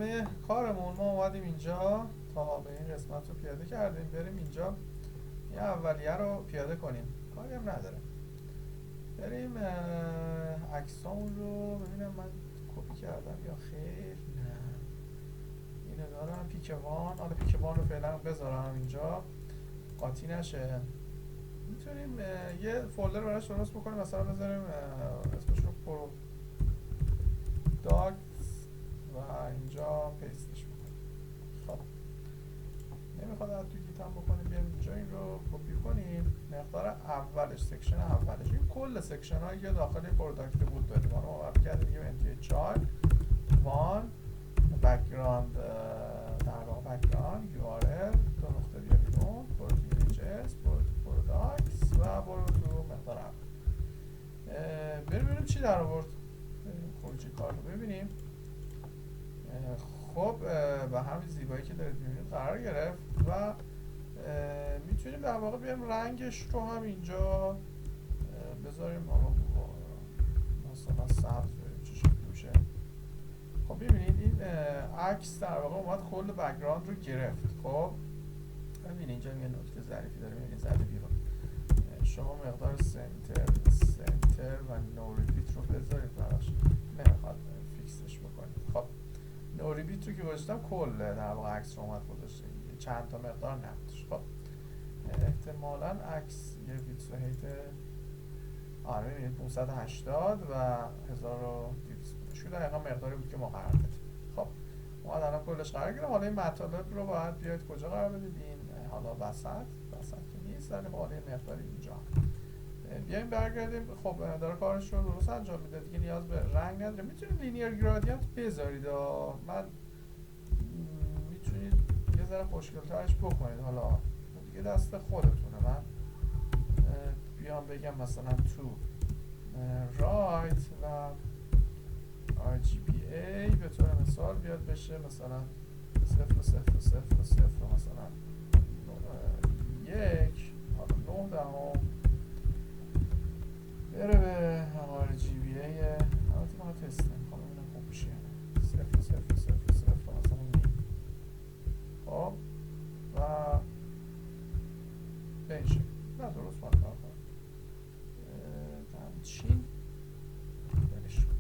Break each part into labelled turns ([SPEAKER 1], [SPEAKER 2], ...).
[SPEAKER 1] ادامه کارمون ما اومدیم اینجا تا به این قسمت رو پیاده کردیم، بریم اینجا یه اولیه رو پیاده کنیم، کاری هم نداره. بریم عکسامون رو ببینم من کپی کردم یا خیر. نه اینو دارم، پیکوان. حالا پیکوان رو فعلا بذارم اینجا قاطی نشه. میتونیم یه فولدر براش درست بکنیم، مثلا بذاریم اسمش رو پروداکتس و اینجا پیستش بکنیم. خب نمیخواد از تو گیت هم بکنیم، بیایم اینجا این رو کپی کنیم، مقدار اولش، سکشن اولش، این کل سکشن هایی که داخل پروداکت بود داریم ما رو معرفی کردیم. میگیم انتی چایلد وان بک‌گراند، در واقع بک‌گراند یو آر ال دو نقطه بیا بیرون، برو تو ایمیجز، برو تو پروداکتس و برو تو مقدار اول. بریم ببینیم چی در آورد. خروجی کار رو ببینیم. خب به همین زیبایی که دارید میبینید قرار گرفت و میتونیم در واقع بیایم رنگش رو هم اینجا بذاریم، مثلا سبز، بریم چه شکلی میشه. خب ببینید این عکس در واقع اومد کل بک‌گراند رو گرفت. خب ببینید اینجا یه نکته ظریفی داره، میبینید زده بیرون. شما مقدار سنتر و نو ریپیت رو بذارید براش، نمیخواد فیکسش بکنید. خب نو ریپیت رو که گذاشتم کل در واقع عکس رو اومد گذاشته، چند تا مقدار نبودش. خب احتمالاً عکس یه بیت هیت آره میبینید 580 و 1200 بود، شو دقیقا مقداری بود که ما قرار دادیم. خب ما الان کلش قرار گرفتیم. حالا این مطالب رو باید بیاید کجا قرار بدید؟ این حالا وسط که نیست، ولی حالا این مقداری اینجا بیایم برگردیم. خب داره کارش رو درست انجام میده دیگه، نیاز به رنگ نداره. میتونید لینیر گرادیانت بذارید، من میتونید یه ذره خوشگل‌ترش بکنید، حالا دیگه دست خودتونه. من بیام بگم مثلا تو رایت و RGBA به طور مثال بیاد بشه مثلا 0.000 مثلا 1 حالا 9 دهم بره به RGBA. البته ما تست نمیخوام ببینم خوب میشه 0.000 مثلا این. خب و به این شکل نه درست باید کار کنم همچین برش کن.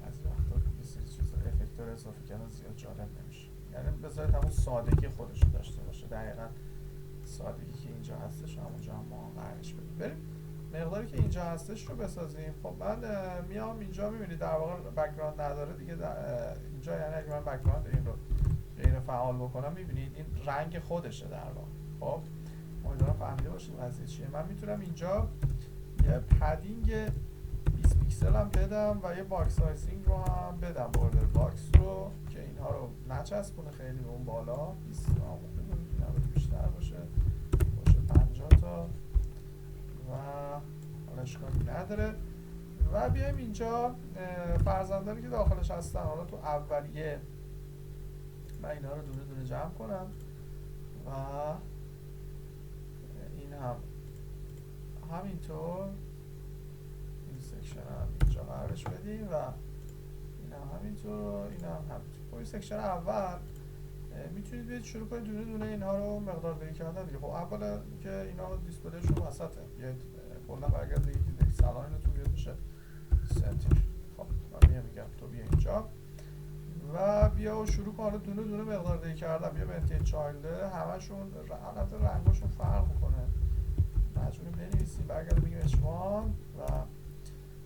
[SPEAKER 1] بعضی وقتا یه سری چیزا افکتور اضافه کردن زیاد جالب نمیشه، یعنی بذارید همون سادگی خودش رو داشته باشه، دقیقا سادگی که اینجا هستش همونجا هم ما قرارش بدیم. بریم مقداری که اینجا هستش رو بسازیم. خب من میام اینجا، میبینید در واقع بک‌گراند نداره دیگه اینجا، یعنی اگه من بک‌گراند این رو غیر فعال بکنم میبینید این رنگ خودشه در واقع. خب امیدوارم فهمیده باشید قضیه چیه. من میتونم اینجا یه پدینگ 20 پیکسل هم بدم و یه باکس سایزینگ رو هم بدم، بوردر باکس رو، که اینها رو نچسبونه خیلی به اون بالا. 20 تا خوبه، میتونه بیشتر باشه 50 تا و حالا اشکالی نداره. و بیایم اینجا فرزندانی که داخلش هستن، حالا تو اولیه من اینا رو دونه دونه جمع کنم و این هم همینطور، این سکشن هم اینجا قرارش بدیم و این هم همینطور، این هم همینطور. این سکشن اول میتونید بیاید شروع کنید دونه دونه اینها رو مقدار دهی کردن دیگه. خب اولا که اینا دیسپلیشون وسطه، بیاید کلا برگردید یک سالان اینو بیاد بشه سنتر. خب من میگم تو بیا اینجا و بیا و شروع کن حالا دونه دونه مقدار دهی کردن. بیا به انتی چایلد، همشون حالت رنگاشون فرق میکنه، مجبوریم بنویسیم. برگرد بگیم H1 و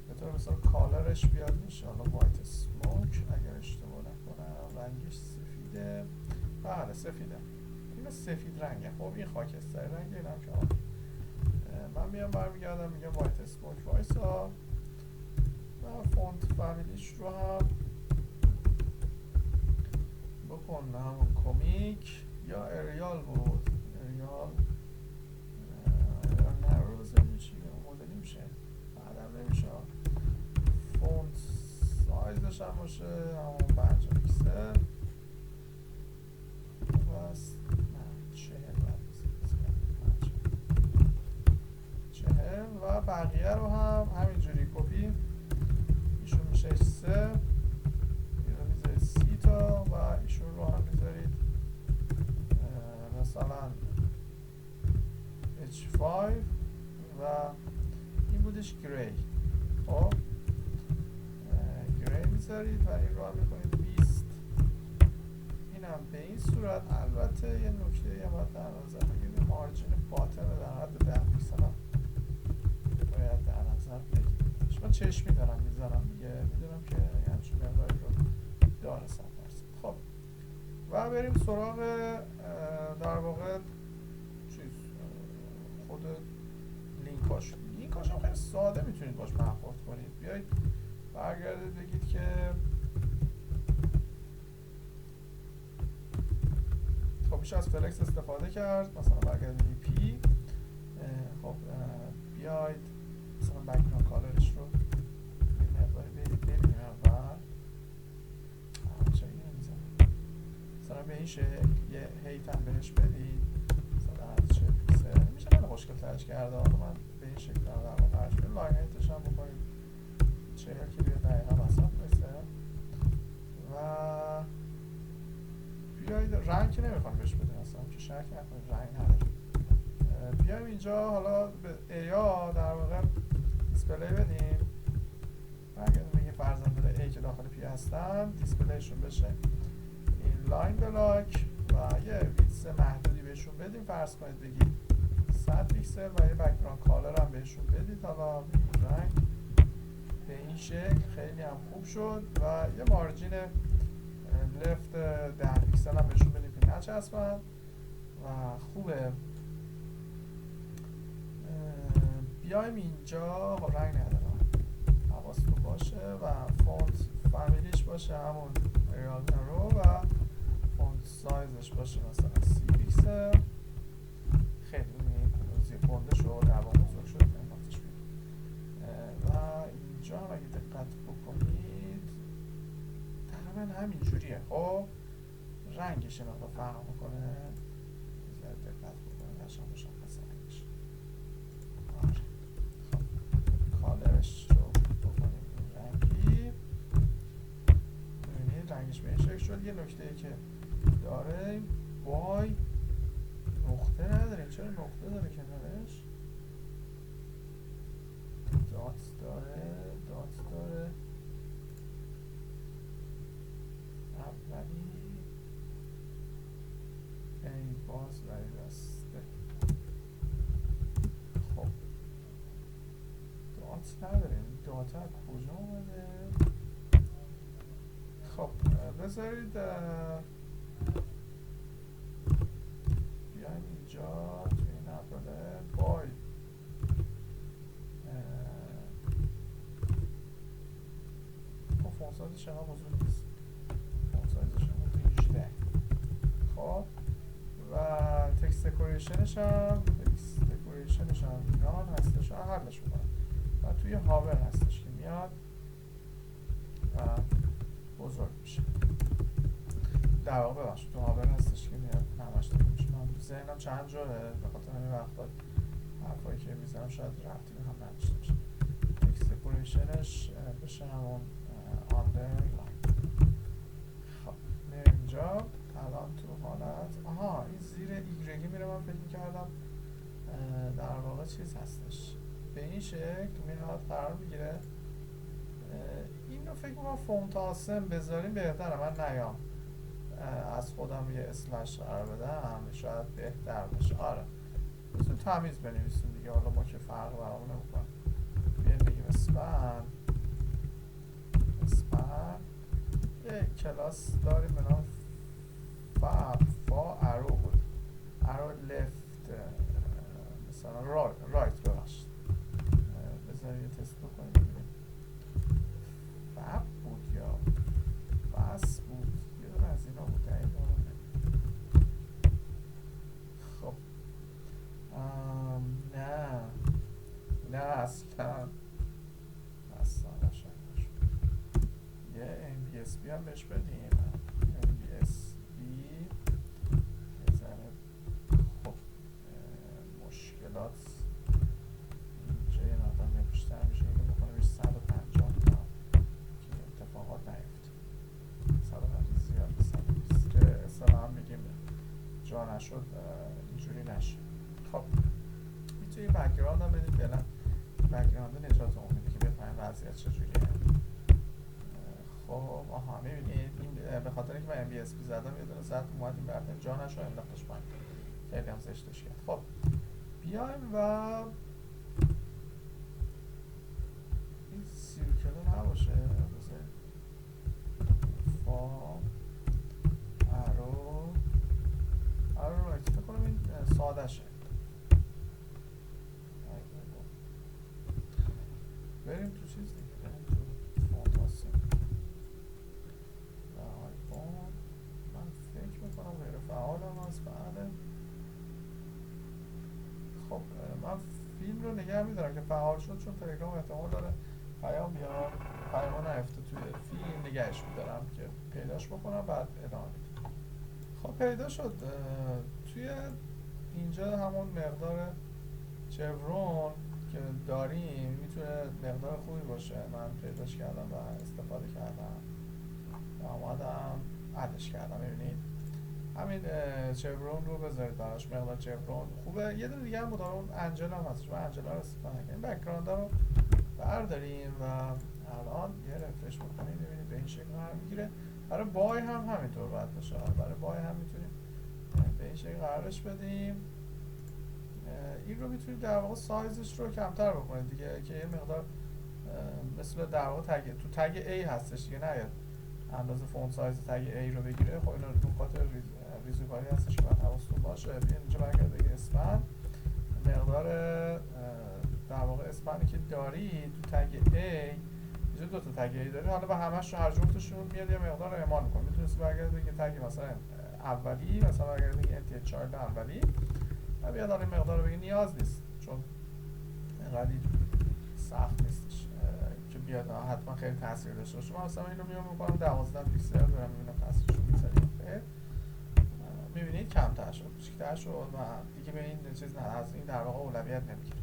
[SPEAKER 1] به طور مثال کالرش بیاد میشه حالا وایت اسموک اگر اشتباه نکنم، رنگش سفیده. بله سفیده، این سفید رنگه. خب این خاکستری رنگه، اینم که من میام برمیگردم میگم وایت اسموک وایسا و فونت فامیلیش رو هم بکن همون کمیک یا اریال بود، اریال نه رو بزنیم چی مدلی میشه بعدم نمیشه. فونت سایزش هم باشه همون 50 پیکسل بس، نه 40 و بقیه رو هم همینجوری کپی ایشون میشه 3 مثلا H5 و این بودش گری. خب گری میذارید و این رو هم میکنید 20. اینم به این صورت. البته یه نکته هم باید در نظر بگیرید، مارجین باتن در حد 10 پیکسل هم باید در نظر بگیرید. من چشمی دارم میذارم دیگه، میدونم که همچون مقداری رو داره 100%. خب و بریم سراغ در واقع خود لینکاش. لینکاش هم خیلی ساده میتونید باش برخورد کنید. بیایید برگردید بگید که خب میشه از فلکس استفاده کرد، مثلا برگردید پی. خب بیاید مثلا بک‌گراند کالرش رو یه مقداری ببینیم اول. چرا اینو نمیزنم؟ مثلا به این شکل یه هیت هم بهش بدید، مثلا از 40 پیکسل میشه خیلی خوشگل ترش کرده. حالا من به این شکل در واقع هرش کنید، لاین هیتش هم بکنید 40 که بیاد دقیقا وسط بسه. و بیایید رنگ که نمیخوام بهش بدیم اصلا که شک نکنید رنگ نداره. بیایم اینجا حالا به ایا در واقع دیسپلی بدیم، برگردیم بگیم فرضاً داره ای که داخل پی هستن دیسپلیشون بشه این لاین بلاک و یه ویدث محدودی بهشون بدیم. فرض کنید بگید 100 پیکسل و یه بک‌گراند کالر هم بهشون بدید. حالا رنگ به این شکل خیلی هم خوب شد و یه مارجین لفت 10 پیکسل هم بهشون بدیم که نچسبن و خوبه. بیایم اینجا با رنگ ندارم حواستون باشه و فونت فامیلیش باشه همون ریال رو و فونت سایزش باشه مثلا 30 پیکسل. خیلی گنده شد در واقع بزرگ شد نماتش بید. و اینجا هم اگه دقت بکنید تقریبا همین جوریه. خب رنگش یه مقدار فرق میکنه، دقت بکنید قشنگ مشخصه رنگش. کالرش رو بکنیم رنگی، ببینید رنگش به این شکل شد. یه نکته ای که داره وای نقطه نداره. چرا نقطه داره کنارش؟ دات داره اولی ای باز ولی رسته. خب دات نداره، دات از کجا اومده؟ خب بذارید بیایم اینجا توی این اپله بای فونت سایزش هم بزرگ نیست، فونت سایزش هم 18. خب و تکست دکوریشنش هم نان هستش، حلش میکنم و توی هاور هستش که میاد و بزرگ میشه. در واقع ببخشید تو هاور هستش که میاد نماش داده میشه. من ذهنم چند جوره به خاطر همین وقتا حرفایی که میزنم شاید ربطی به هم نداشته باشه. تکست دکوریشنش بشه همون آندرلاین. خب میریم اینجا الان تو حالت این زیر ایگرگی میره. من فکر میکردم در واقع چیز هستش به این شکل میاد قرار میگیره. این رو فکر میکنم فونت آسم بذاریم بهتره. من نیام از خودم یه اسلش قرار بدم شاید بهتر باشه. آره بسید تمیز بنویسیم دیگه، حالا ما که فرق برامون نمیکنه. بیایم بگیم اسپن یه کلاس داریم به نام فا ارو بود، ارو لفت مثلا رایت ببخشید. بذار یه تست بکنیم ببینیم فب بود یا بس بود، یه دونه از اینا بود دقیقا. خب نه اصلا یه MBSB هم بهش بدیم. MBSB یه ذره خب مشکلات اینجا یه مقدار نپشتر میشه. اینو بکنه بهش 150 که اتفاقات نیفته. 150 زیاد 120 که اصلا هم میگیم جا جا نشد اینجوری نشه. خب میتونیم بک‌گراند هم بدیم فعلا. بک‌گراند نجات عمومی که بفهمیم وضعیت چجوریه. خب آها میبینید این به خاطر اینکه من MBSP زدم یه دونه زد اومد این برده جا نشد انداختش پایین. خیلی هم زشتش کرد. خب بیایم و این سیرکل نباشه بذاریم ارو رایت فکر کنم این ساده شه. بریم تو چیز دیگه، بریم تو فانتاسی و آیفون. من فکر میکنم غیر فعال هم هست. بله خب من فیلم رو نگه میدارم که فعال شد، چون تلگرام احتمال داره پیام بیاد، پیام نیفته توی فیلم نگهش میدارم که پیداش بکنم بعد ادامه میدم. خب پیدا شد. توی اینجا همون مقدار چورون که داریم میتونه مقدار خوبی باشه. من پیداش کردم و استفاده کردم و آمدم ادش کردم. ببینید همین چورون رو بذارید براش، مقدار چورون خوبه. یه دونه دیگه هم بودم اون انجل هم هست، من انجل رو استفاده نکنیم. بک‌گراند رو برداریم و الان یه رفرش بکنیم ببینید به این شکل قرار میگیره. برای بای هم همینطور باید باشه. برای بای هم میتونیم به این شکل قرارش بدیم. این رو میتونید در واقع سایزش رو کمتر بکنید دیگه که یه مقدار مثل در واقع تو تگ A هستش دیگه، نیاد اندازه فونت سایز تگ A رو بگیره. خب اینا نکات ریزوکاری هستش که باید حواستون باشه. بیاین اینجا برگرد بگید اسپن، مقدار در واقع اسپنی که دارید تو تگ A، اینجا دو تا تگ A دارید، حالا به همش هر جفتشون میاد یه مقدار اعمال میکنه. میتونید برگرد بگید تگ مثلا اولی، مثلا برگرد بگید انتی چایلد اولی و بیاد این مقدار رو بگید. نیاز نیست چون اینقدر سخت نیستش که بیاد حتما خیلی تاثیر داشته باشه. من مثلا این رو میام میکنم 12 پیکسل دارم میبینم تاثیرش رو میذاریم. میبینید کمتر شد، کوچیک‌تر شد و دیگه به این چیز نه، از این در واقع اولویت نمیگیره.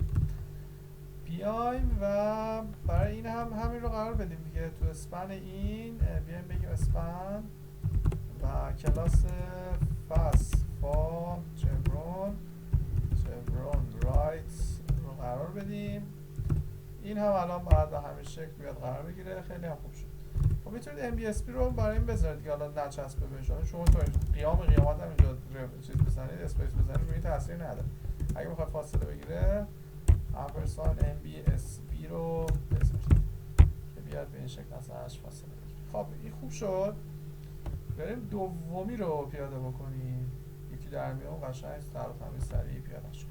[SPEAKER 1] بیایم و برای این هم همین رو قرار بدیم دیگه. تو اسپن این بیایم بگیم اسپن و کلاس فاس فا چورون رایت رو قرار بدیم. این هم الان باید به همین شکل بیاد قرار بگیره. خیلی هم خوب شد. خب میتونید MBSP رو برای این بذارید که حالا نچسبه بهشون. شما تا قیامت هم اینجا چیز بزنید، اسپیس بزنید، روی تاثیر نداره. اگه بخواد فاصله بگیره امپرسان MBSP رو بذارید که بیاد به این شکل ازش فاصله بگیره. خب این خوب شد. بریم دومی رو پیاده بکنیم. یکی در میون قشنگ تر و تمیز سریع پیاده شد.